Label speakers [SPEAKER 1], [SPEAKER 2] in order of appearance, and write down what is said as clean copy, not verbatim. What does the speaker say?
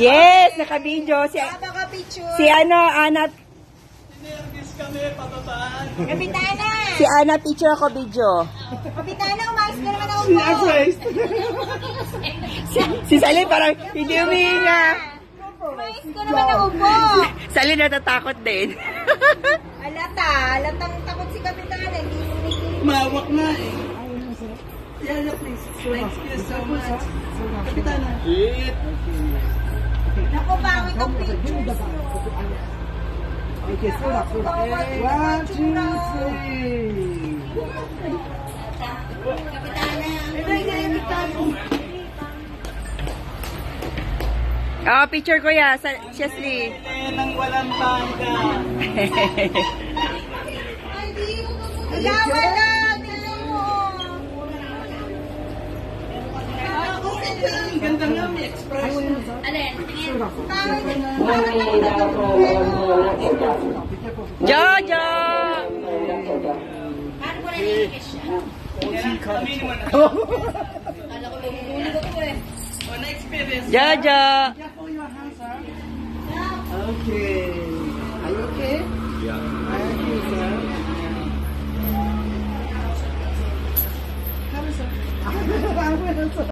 [SPEAKER 1] Yes, naka-video. Si ano, Ana.
[SPEAKER 2] Sinergis kami, patataan.
[SPEAKER 3] Kapitana!
[SPEAKER 1] Si Ana, picture ako video.
[SPEAKER 3] Kapitana, umayos ka naman ako
[SPEAKER 2] Si Agwes.
[SPEAKER 1] Si Salin parang hindi umihinga.
[SPEAKER 3] Umayos ka naman ako po!
[SPEAKER 1] Salin natatakot din.
[SPEAKER 3] Alatang takot si Kapitana. Hindi sumikilig.
[SPEAKER 2] Mawak na eh. Yaya, please. Thank you so much. Kapitana.
[SPEAKER 3] Naku, pangit ang pictures mo.
[SPEAKER 2] Okay, so that's it. 1, 2, 3.
[SPEAKER 1] Oh, picture ko ya, Chesley.
[SPEAKER 2] Nang walang bangga.
[SPEAKER 3] Ay, di mo magawa lang. Tingnan mo.
[SPEAKER 2] Ang ganda nga, may expression.
[SPEAKER 1] Jojo!
[SPEAKER 2] Kami naman. Oh, na-experience.
[SPEAKER 1] Jojo!
[SPEAKER 2] Okay. Are you okay? Yeah. Thank you, sir. Come, sir.